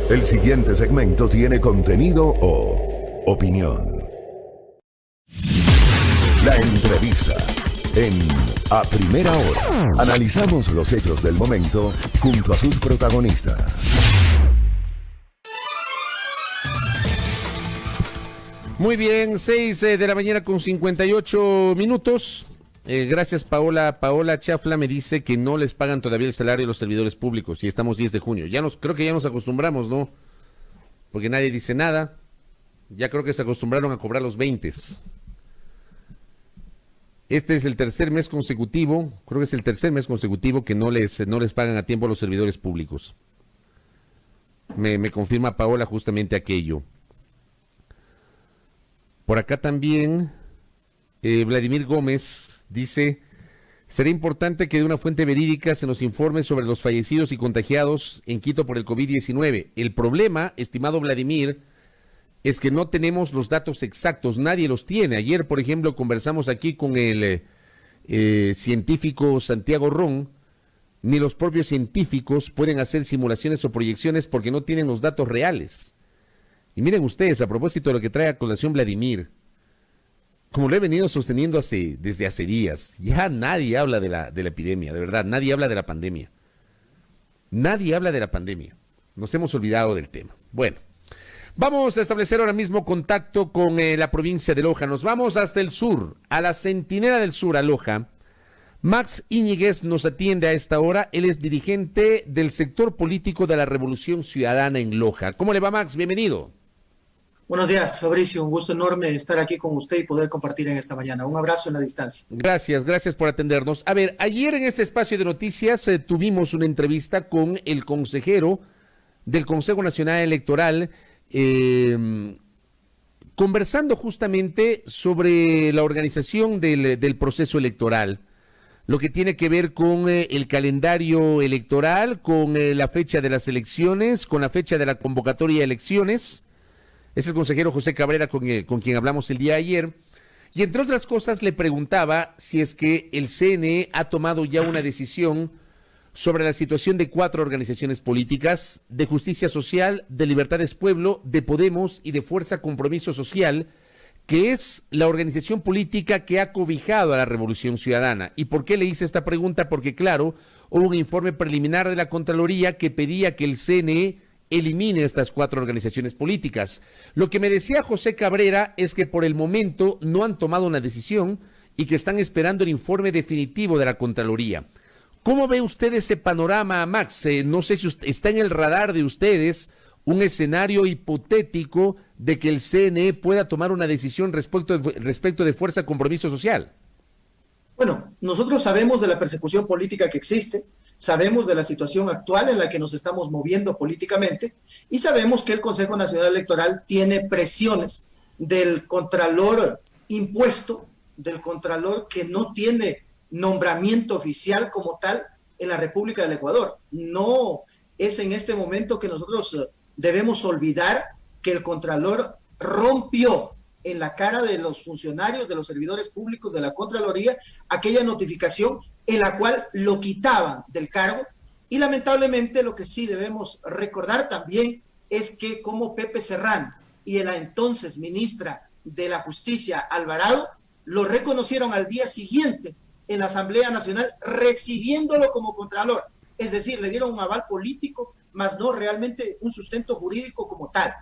El siguiente segmento tiene contenido o opinión. La entrevista en A Primera Hora. Analizamos los hechos del momento junto a sus protagonistas. Muy bien, 6 de la mañana con 58 minutos. Gracias, Paola. Paola Chafla me dice que no les pagan todavía el salario a los servidores públicos y estamos 10 de junio. Creo que ya nos acostumbramos, ¿no? Porque nadie dice nada. Ya creo que se acostumbraron a cobrar los 20. Este es el tercer mes consecutivo, creo que es el tercer mes consecutivo que no les pagan a tiempo a los servidores públicos. Me confirma Paola justamente aquello. Por acá también, Vladimir Gómez dice, será importante que de una fuente verídica se nos informe sobre los fallecidos y contagiados en Quito por el COVID-19. El problema, estimado Vladimir, es que no tenemos los datos exactos, nadie los tiene. Ayer, por ejemplo, conversamos aquí con el científico Santiago Ron. Ni los propios científicos pueden hacer simulaciones o proyecciones porque no tienen los datos reales. Y miren ustedes, a propósito de lo que trae a colación Vladimir, como lo he venido sosteniendo desde hace días, ya nadie habla de la epidemia, de verdad, nadie habla de la pandemia. Nadie habla de la pandemia. Nos hemos olvidado del tema. Bueno, vamos a establecer ahora mismo contacto con la provincia de Loja. Nos vamos hasta el sur, a la Centinela del Sur, a Loja. Max Íñiguez nos atiende a esta hora. Él es dirigente del sector político de la Revolución Ciudadana en Loja. ¿Cómo le va, Max? Bienvenido. Buenos días, Fabricio. Un gusto enorme estar aquí con usted y poder compartir en esta mañana. Un abrazo en la distancia. Gracias por atendernos. A ver, ayer en este espacio de noticias tuvimos una entrevista con el consejero del Consejo Nacional Electoral, conversando justamente sobre la organización del proceso electoral, lo que tiene que ver con el calendario electoral, con la fecha de las elecciones, con la fecha de la convocatoria de elecciones. Es el consejero José Cabrera con quien hablamos el día de ayer. Y entre otras cosas le preguntaba si es que el CNE ha tomado ya una decisión sobre la situación de 4 organizaciones políticas, de Justicia Social, de Libertades Pueblo, de Podemos y de Fuerza Compromiso Social, que es la organización política que ha cobijado a la Revolución Ciudadana. ¿Y por qué le hice esta pregunta? Porque, claro, hubo un informe preliminar de la Contraloría que pedía que el CNE elimine estas 4 organizaciones políticas. Lo que me decía José Cabrera es que por el momento no han tomado una decisión y que están esperando el informe definitivo de la Contraloría. ¿Cómo ve usted ese panorama, Max? No sé si está en el radar de ustedes un escenario hipotético de que el CNE pueda tomar una decisión respecto de Fuerza Compromiso Social. Bueno, nosotros sabemos de la persecución política que existe, sabemos de la situación actual en la que nos estamos moviendo políticamente y sabemos que el Consejo Nacional Electoral tiene presiones del Contralor impuesto, del Contralor que no tiene nombramiento oficial como tal en la República del Ecuador. No es en este momento que nosotros debemos olvidar que el Contralor rompió en la cara de los funcionarios, de los servidores públicos de la Contraloría, aquella notificación en la cual lo quitaban del cargo. Y lamentablemente lo que sí debemos recordar también es que como Pepe Serrano y la entonces ministra de la Justicia, Alvarado, lo reconocieron al día siguiente en la Asamblea Nacional, recibiéndolo como Contralor. Es decir, le dieron un aval político, más no realmente un sustento jurídico como tal.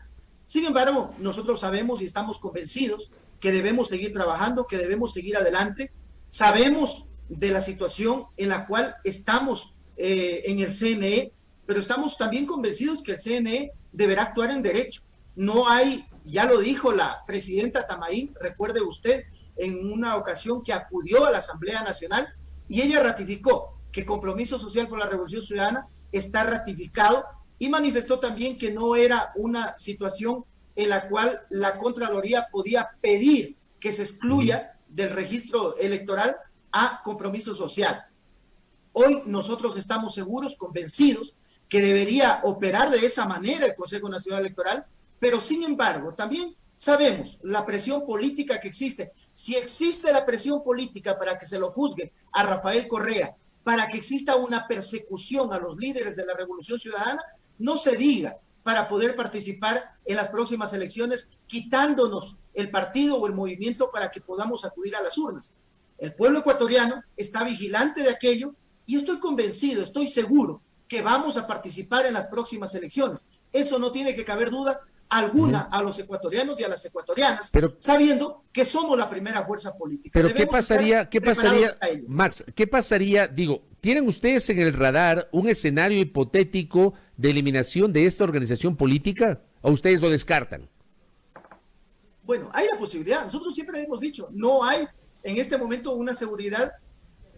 Sin embargo, nosotros sabemos y estamos convencidos que debemos seguir trabajando, que debemos seguir adelante. Sabemos de la situación en la cual estamos en el CNE, pero estamos también convencidos que el CNE deberá actuar en derecho. No hay, ya lo dijo la presidenta Tamaín, recuerde usted, en una ocasión que acudió a la Asamblea Nacional y ella ratificó que Compromiso Social por la Revolución Ciudadana está ratificado y manifestó también que no era una situación en la cual la Contraloría podía pedir que se excluya del registro electoral a Compromiso Social. Hoy nosotros estamos seguros, convencidos, que debería operar de esa manera el Consejo Nacional Electoral, pero sin embargo también sabemos la presión política que existe. Si existe la presión política para que se lo juzgue a Rafael Correa, para que exista una persecución a los líderes de la Revolución Ciudadana, no se diga para poder participar en las próximas elecciones, quitándonos el partido o el movimiento para que podamos acudir a las urnas. El pueblo ecuatoriano está vigilante de aquello y estoy convencido, estoy seguro que vamos a participar en las próximas elecciones. Eso no tiene que caber duda alguna a los ecuatorianos y a las ecuatorianas, pero sabiendo que somos la primera fuerza política. Pero ¿qué pasaría, Max, qué pasaría, digo, ¿tienen ustedes en el radar un escenario hipotético de eliminación de esta organización política o ustedes lo descartan? Bueno, hay la posibilidad. Nosotros siempre hemos dicho, no hay en este momento una seguridad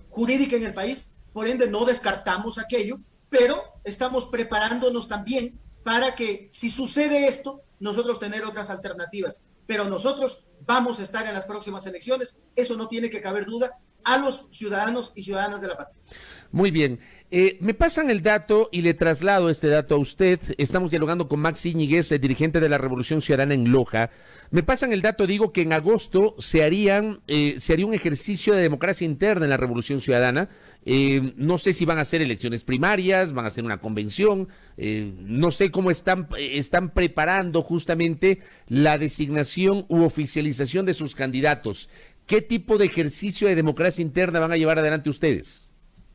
jurídica en el país, por ende no descartamos aquello, pero estamos preparándonos también para que si sucede esto, nosotros tener otras alternativas. Pero nosotros vamos a estar en las próximas elecciones, eso no tiene que caber duda, a los ciudadanos y ciudadanas de la patria. Muy bien. Me pasan el dato y le traslado este dato a usted. Estamos dialogando con Max Íñiguez, dirigente de la Revolución Ciudadana en Loja. Me pasan el dato, digo, que en agosto se haría un ejercicio de democracia interna en la Revolución Ciudadana. No sé si van a hacer elecciones primarias, van a hacer una convención. No sé cómo están preparando justamente la designación u oficialización de sus candidatos. ¿Qué tipo de ejercicio de democracia interna van a llevar adelante ustedes?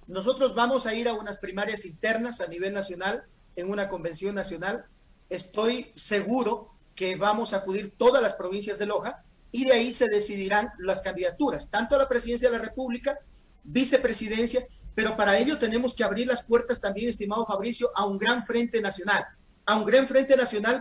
Nosotros vamos a ir a unas primarias internas a nivel nacional, en una convención nacional. Estoy seguro que vamos a acudir todas las provincias de Loja y de ahí se decidirán las candidaturas, tanto a la presidencia de la República, vicepresidencia, pero para ello tenemos que abrir las puertas también, estimado Fabricio, a un gran frente nacional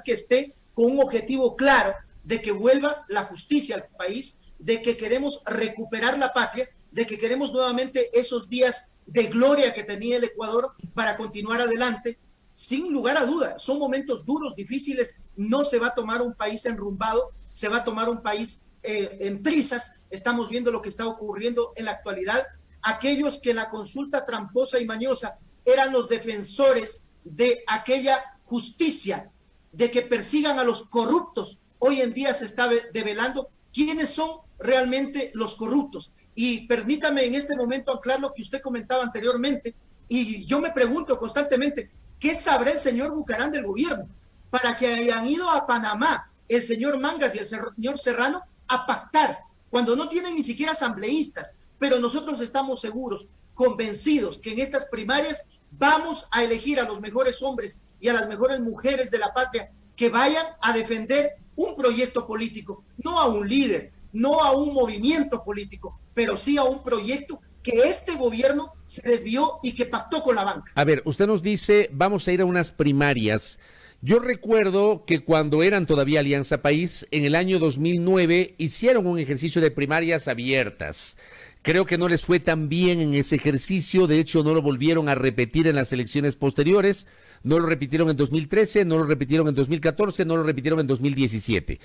que esté con un objetivo claro de que vuelva la justicia al país, de que queremos recuperar la patria, de que queremos nuevamente esos días de gloria que tenía el Ecuador para continuar adelante. Sin lugar a duda, son momentos duros, difíciles, no se va a tomar un país enrumbado, se va a tomar un país en trizas. Estamos viendo lo que está ocurriendo en la actualidad. Aquellos que en la consulta tramposa y mañosa eran los defensores de aquella justicia, de que persigan a los corruptos, hoy en día se está develando quiénes son realmente los corruptos. Y permítame en este momento anclar lo que usted comentaba anteriormente, y yo me pregunto constantemente, ¿qué sabrá el señor Bucarán del gobierno para que hayan ido a Panamá el señor Mangas y el señor Serrano a pactar, cuando no tienen ni siquiera asambleístas? Pero nosotros estamos seguros, convencidos que en estas primarias vamos a elegir a los mejores hombres y a las mejores mujeres de la patria que vayan a defender un proyecto político, no a un líder, no a un movimiento político, pero sí a un proyecto que este gobierno se desvió y que pactó con la banca. A ver, usted nos dice, vamos a ir a unas primarias. Yo recuerdo que cuando eran todavía Alianza País, en el año 2009 hicieron un ejercicio de primarias abiertas. Creo que no les fue tan bien en ese ejercicio, de hecho no lo volvieron a repetir en las elecciones posteriores, no lo repitieron en 2013, no lo repitieron en 2014, no lo repitieron en 2017.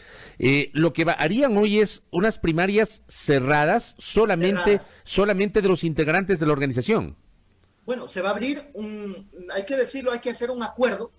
Lo que harían hoy es unas primarias cerradas solamente de los integrantes de la organización. Bueno, se va a abrir hay que decirlo, hay que hacer un acuerdo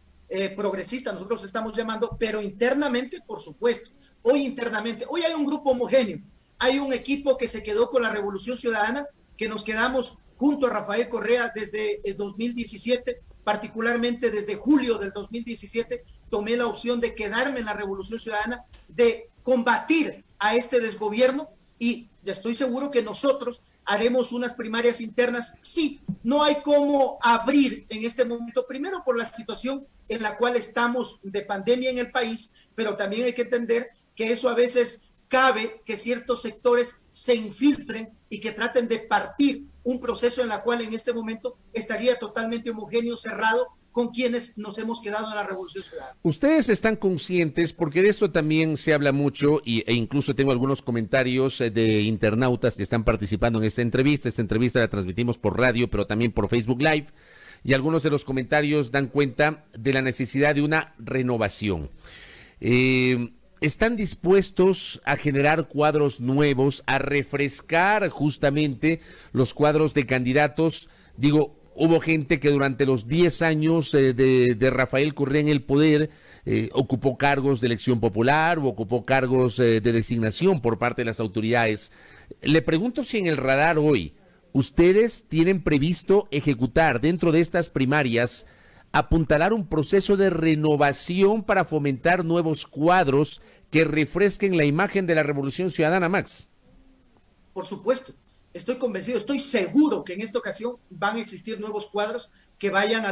progresista, nosotros estamos llamando, pero internamente, por supuesto, hoy hay un grupo homogéneo. Hay un equipo que se quedó con la Revolución Ciudadana, que nos quedamos junto a Rafael Correa desde el 2017, particularmente desde julio del 2017, tomé la opción de quedarme en la Revolución Ciudadana, de combatir a este desgobierno y estoy seguro que nosotros haremos unas primarias internas. Sí, no hay cómo abrir en este momento, primero por la situación en la cual estamos de pandemia en el país, pero también hay que entender que eso a veces cabe que ciertos sectores se infiltren y que traten de partir un proceso en la cual en este momento estaría totalmente homogéneo, cerrado, con quienes nos hemos quedado en la Revolución Ciudadana. Ustedes están conscientes, porque de eso también se habla mucho, e incluso tengo algunos comentarios de internautas que están participando en esta entrevista. Esta entrevista la transmitimos por radio, pero también por Facebook Live, y algunos de los comentarios dan cuenta de la necesidad de una renovación. ¿Están dispuestos a generar cuadros nuevos, a refrescar justamente los cuadros de candidatos? Digo, hubo gente que durante los 10 años de Rafael Correa en el poder ocupó cargos de elección popular o ocupó cargos de designación por parte de las autoridades. Le pregunto si en el radar hoy ustedes tienen previsto ejecutar dentro de estas primarias apuntalar un proceso de renovación para fomentar nuevos cuadros que refresquen la imagen de la Revolución Ciudadana, Max? Por supuesto, estoy convencido, estoy seguro que en esta ocasión van a existir nuevos cuadros que vayan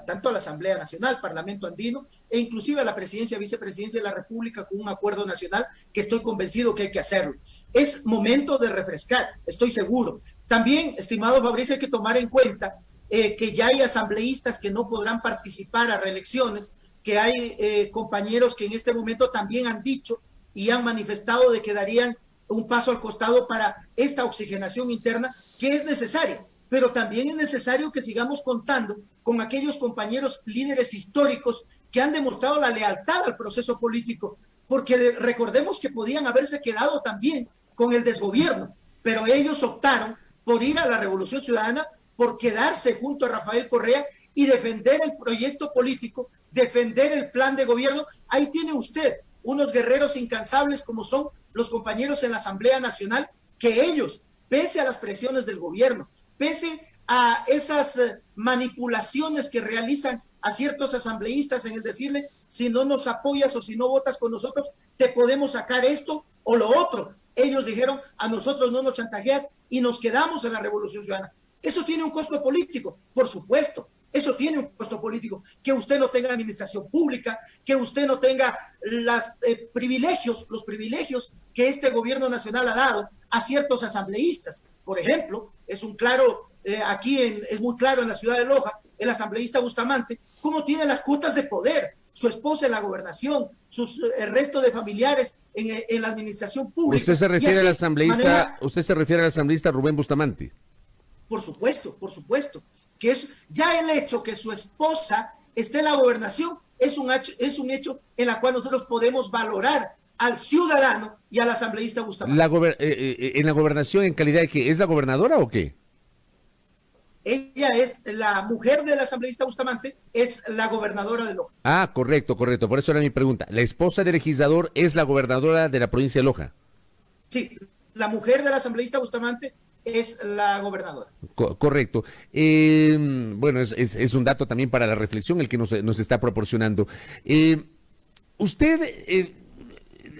tanto a la Asamblea Nacional, Parlamento Andino, e inclusive a la presidencia, vicepresidencia de la República con un acuerdo nacional que estoy convencido que hay que hacerlo. Es momento de refrescar, estoy seguro. También, estimado Fabricio, hay que tomar en cuenta que ya hay asambleístas que no podrán participar a reelecciones, que hay compañeros que en este momento también han dicho y han manifestado de que darían un paso al costado para esta oxigenación interna que es necesaria, pero también es necesario que sigamos contando con aquellos compañeros líderes históricos que han demostrado la lealtad al proceso político, porque recordemos que podían haberse quedado también con el desgobierno, pero ellos optaron por ir a la Revolución Ciudadana, por quedarse junto a Rafael Correa y defender el proyecto político, defender el plan de gobierno. Ahí tiene usted unos guerreros incansables como son los compañeros en la Asamblea Nacional, que ellos, pese a las presiones del gobierno, pese a esas manipulaciones que realizan a ciertos asambleístas en el decirle, si no nos apoyas o si no votas con nosotros, te podemos sacar esto o lo otro. Ellos dijeron, a nosotros no nos chantajeas y nos quedamos en la Revolución Ciudadana. Eso tiene un costo político, por supuesto. Eso tiene un costo político, que usted no tenga administración pública, que usted no tenga los privilegios que este gobierno nacional ha dado a ciertos asambleístas. Por ejemplo, es muy claro en la ciudad de Loja, el asambleísta Bustamante, cómo tiene las cuotas de poder, su esposa en la gobernación, el resto de familiares en la administración pública. ¿Usted se refiere al asambleísta Rubén Bustamante? Por supuesto, que es ya el hecho que su esposa esté en la gobernación es un hecho en la cual nosotros podemos valorar al ciudadano y al asambleísta Bustamante. ¿En la gobernación en calidad de qué? ¿Es la gobernadora o qué? Ella es la mujer del asambleísta Bustamante, es la gobernadora de Loja. Ah, correcto, por eso era mi pregunta. ¿La esposa del legislador es la gobernadora de la provincia de Loja? Sí, la mujer del asambleísta Bustamante es la gobernadora. Correcto. Bueno, es un dato también para la reflexión el que nos está proporcionando. ¿Usted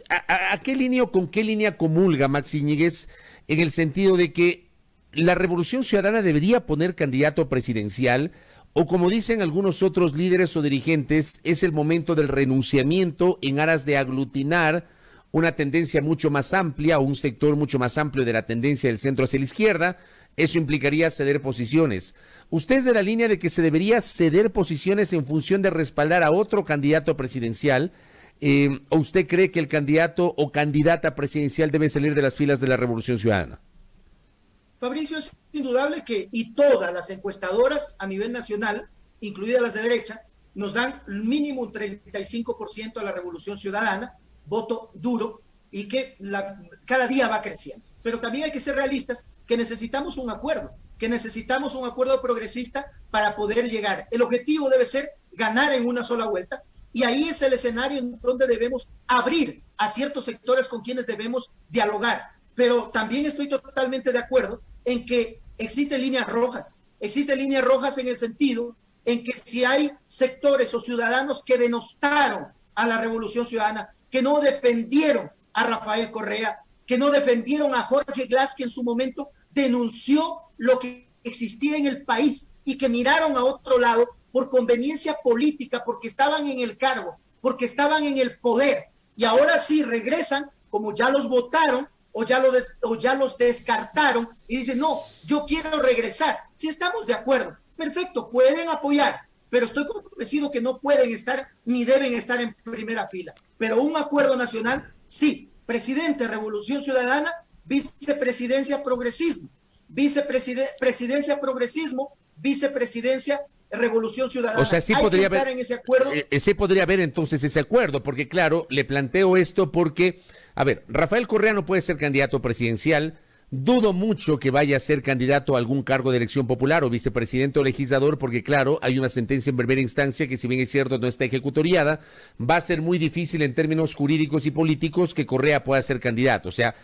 a qué línea o con qué línea comulga, Max Íñiguez, en el sentido de que la Revolución Ciudadana debería poner candidato presidencial, o como dicen algunos otros líderes o dirigentes, es el momento del renunciamiento en aras de aglutinar una tendencia mucho más amplia o un sector mucho más amplio de la tendencia del centro hacia la izquierda? Eso implicaría ceder posiciones. ¿Usted es de la línea de que se debería ceder posiciones en función de respaldar a otro candidato presidencial? ¿O usted cree que el candidato o candidata presidencial debe salir de las filas de la Revolución Ciudadana? Fabricio, es indudable que, y todas las encuestadoras a nivel nacional, incluidas las de derecha, nos dan mínimo un 35% a la Revolución Ciudadana, voto duro, y que cada día va creciendo. Pero también hay que ser realistas, que necesitamos un acuerdo progresista para poder llegar. El objetivo debe ser ganar en una sola vuelta, y ahí es el escenario en donde debemos abrir a ciertos sectores con quienes debemos dialogar. Pero también estoy totalmente de acuerdo en que existen líneas rojas en el sentido en que si hay sectores o ciudadanos que denostaron a la Revolución Ciudadana, que no defendieron a Rafael Correa, que no defendieron a Jorge Glass, que en su momento denunció lo que existía en el país y que miraron a otro lado por conveniencia política, porque estaban en el cargo, porque estaban en el poder, y ahora sí regresan, como ya los votaron, o ya los descartaron, y dicen, no, yo quiero regresar. Si estamos de acuerdo, perfecto, pueden apoyar, pero estoy convencido que no pueden estar ni deben estar en primera fila. Pero un acuerdo nacional, sí. Presidente, Revolución Ciudadana; vicepresidencia, progresismo; vicepresidencia, progresismo; vicepresidencia, Revolución Ciudadana. O sea, sí hay podría que estar haber, en ese acuerdo. Sí podría haber entonces ese acuerdo, porque claro, le planteo esto porque, a ver, Rafael Correa no puede ser candidato presidencial. Dudo mucho que vaya a ser candidato a algún cargo de elección popular o vicepresidente o legislador, porque claro, hay una sentencia en primera instancia que, si bien es cierto no está ejecutoriada, va a ser muy difícil en términos jurídicos y políticos que Correa pueda ser candidato. O sea,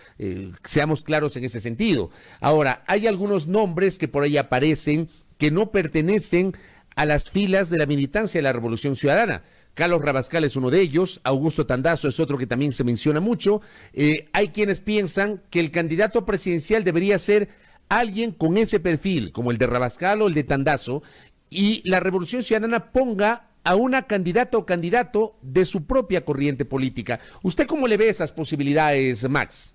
seamos claros en ese sentido. Ahora, hay algunos nombres que por ahí aparecen que no pertenecen a las filas de la militancia de la Revolución Ciudadana. Carlos Rabascal es uno de ellos, Augusto Tandazo es otro que también se menciona mucho. Hay quienes piensan que el candidato presidencial debería ser alguien con ese perfil, como el de Rabascal o el de Tandazo, y la Revolución Ciudadana ponga a una candidata o candidato de su propia corriente política. ¿Usted cómo le ve esas posibilidades, Max?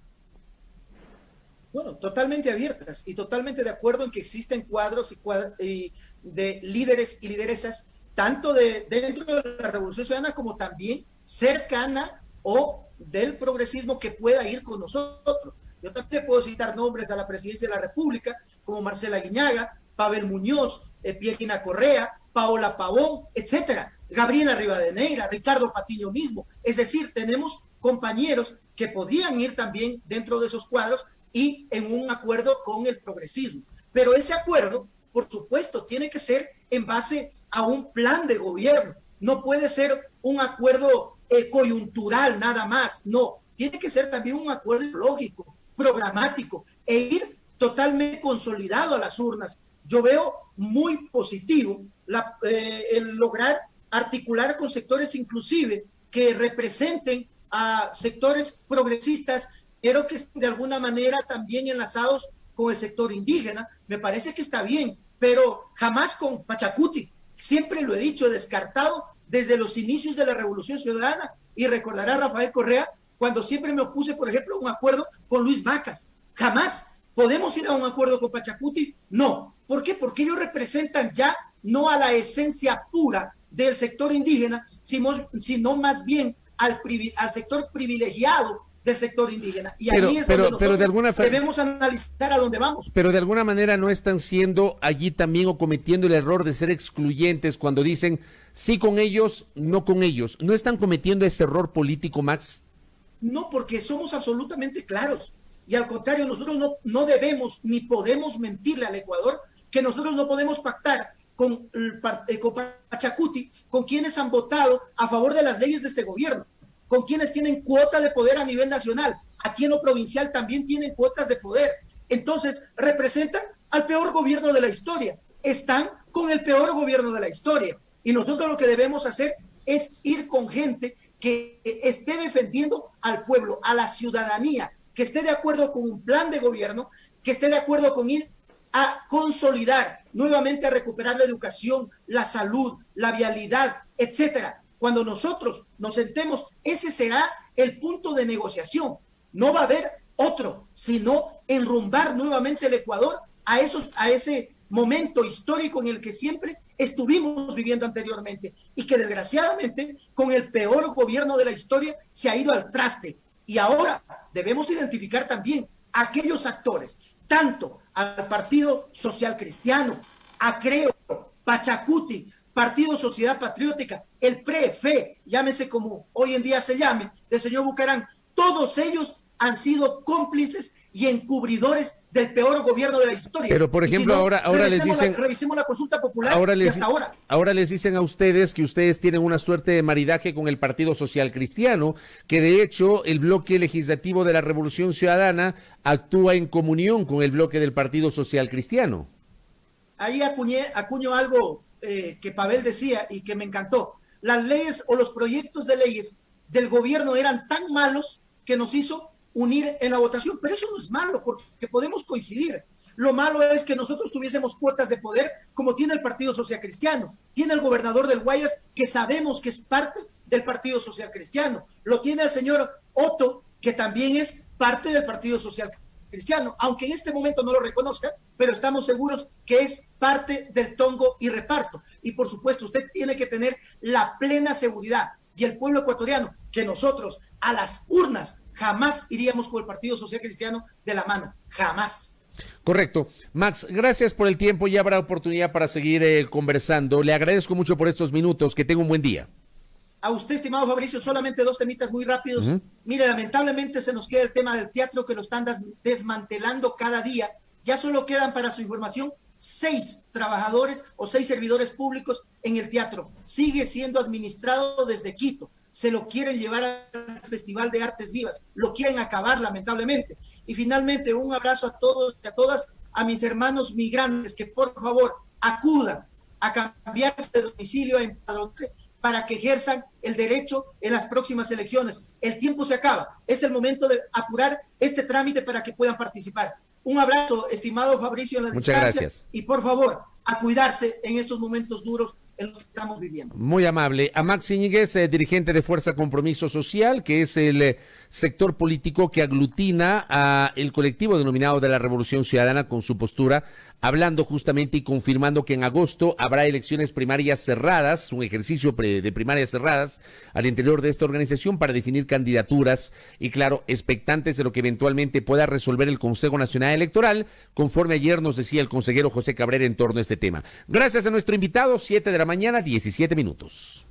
Bueno, totalmente abiertas y totalmente de acuerdo en que existen cuadros y de líderes y lideresas tanto dentro de la Revolución Ciudadana como también cercana o del progresismo que pueda ir con nosotros. Yo también puedo citar nombres a la presidencia de la República, como Marcela Guiñaga, Pavel Muñoz, Pierina Correa, Paola Pavón, etcétera, Gabriela Rivadeneira, Ricardo Patiño mismo. Es decir, tenemos compañeros que podrían ir también dentro de esos cuadros y en un acuerdo con el progresismo. Pero ese acuerdo, por supuesto, tiene que ser en base a un plan de gobierno. No puede ser un acuerdo coyuntural nada más. No, tiene que ser también un acuerdo lógico, programático e ir totalmente consolidado a las urnas. Yo veo muy positivo el lograr articular con sectores inclusive que representen a sectores progresistas, pero que de alguna manera también enlazados con el sector indígena. Me parece que está bien, pero jamás con Pachacuti. Siempre lo he dicho, he descartado desde los inicios de la Revolución Ciudadana, y recordará Rafael Correa cuando siempre me opuse, por ejemplo, a un acuerdo con Luis Vacas. Jamás. ¿Podemos ir a un acuerdo con Pachacuti? No. ¿Por qué? Porque ellos representan ya no a la esencia pura del sector indígena, sino más bien al sector privilegiado del sector indígena. Y ahí es donde nosotros debemos analizar a dónde vamos. Pero de alguna manera no están siendo allí también o cometiendo el error de ser excluyentes cuando dicen sí con ellos, no con ellos. ¿No están cometiendo ese error político, Max? No, porque somos absolutamente claros. Y al contrario, nosotros no debemos ni podemos mentirle al Ecuador que nosotros no podemos pactar con Pachacuti, con quienes han votado a favor de las leyes de este gobierno, con quienes tienen cuota de poder a nivel nacional. Aquí en lo provincial también tienen cuotas de poder. Entonces, representan al peor gobierno de la historia. Están con el peor gobierno de la historia. Y nosotros lo que debemos hacer es ir con gente que esté defendiendo al pueblo, a la ciudadanía, que esté de acuerdo con un plan de gobierno, que esté de acuerdo con ir a consolidar, nuevamente a recuperar la educación, la salud, la vialidad, etcétera. Cuando nosotros nos sentemos, ese será el punto de negociación. No va a haber otro, sino enrumbar nuevamente el Ecuador a ese momento histórico en el que siempre estuvimos viviendo anteriormente y que desgraciadamente con el peor gobierno de la historia se ha ido al traste. Y ahora debemos identificar también a aquellos actores, tanto al Partido Social Cristiano, a Creo, Pachacuti, Partido Sociedad Patriótica, el PRE-FE, llámese como hoy en día se llame, del señor Bucarán. Todos ellos han sido cómplices y encubridores del peor gobierno de la historia. Pero, por ejemplo, ahora les dicen... Revisemos la consulta popular y hasta ahora. Ahora les dicen a ustedes que ustedes tienen una suerte de maridaje con el Partido Social Cristiano, que de hecho el bloque legislativo de la Revolución Ciudadana actúa en comunión con el bloque del Partido Social Cristiano. Ahí acuño algo que Pavel decía y que me encantó. Las leyes o los proyectos de leyes del gobierno eran tan malos que nos hizo unir en la votación, pero eso no es malo porque podemos coincidir. Lo malo es que nosotros tuviésemos cuotas de poder como tiene el Partido Social Cristiano, tiene el gobernador del Guayas que sabemos que es parte del Partido Social Cristiano, lo tiene el señor Otto que también es parte del Partido Social Cristiano, aunque en este momento no lo reconozca, pero estamos seguros que es parte del tongo y reparto. Y por supuesto usted tiene que tener la plena seguridad y el pueblo ecuatoriano que nosotros a las urnas jamás iríamos con el Partido Social Cristiano de la mano, jamás. Correcto. Max, gracias por el tiempo y habrá oportunidad para seguir conversando. Le agradezco mucho por estos minutos, que tenga un buen día. A usted, estimado Fabricio, solamente dos temitas muy rápidos. Mire, lamentablemente se nos queda el tema del teatro que lo están desmantelando cada día. Ya solo quedan, para su información, 6 trabajadores o 6 servidores públicos en el teatro. Sigue siendo administrado desde Quito. Se lo quieren llevar al Festival de Artes Vivas, lo quieren acabar lamentablemente. Y finalmente un abrazo a todos y a todas, a mis hermanos migrantes, que por favor acudan a cambiarse de domicilio, a empadronarse, para que ejerzan el derecho en las próximas elecciones. El tiempo se acaba. Es el momento de apurar este trámite para que puedan participar. Un abrazo, estimado Fabricio, en la Muchas distancia. gracias. Y por favor, a cuidarse en estos momentos duros en los que estamos viviendo. Muy amable. A Max Íñiguez, dirigente de Fuerza Compromiso Social, que es el sector político que aglutina a el colectivo denominado de la Revolución Ciudadana con su postura, hablando justamente y confirmando que en agosto habrá elecciones primarias cerradas, un ejercicio de primarias cerradas al interior de esta organización para definir candidaturas y, claro, expectantes de lo que eventualmente pueda resolver el Consejo Nacional Electoral, conforme ayer nos decía el consejero José Cabrera en torno a este tema. Gracias a nuestro invitado, 7 de la mañana, 17 minutos.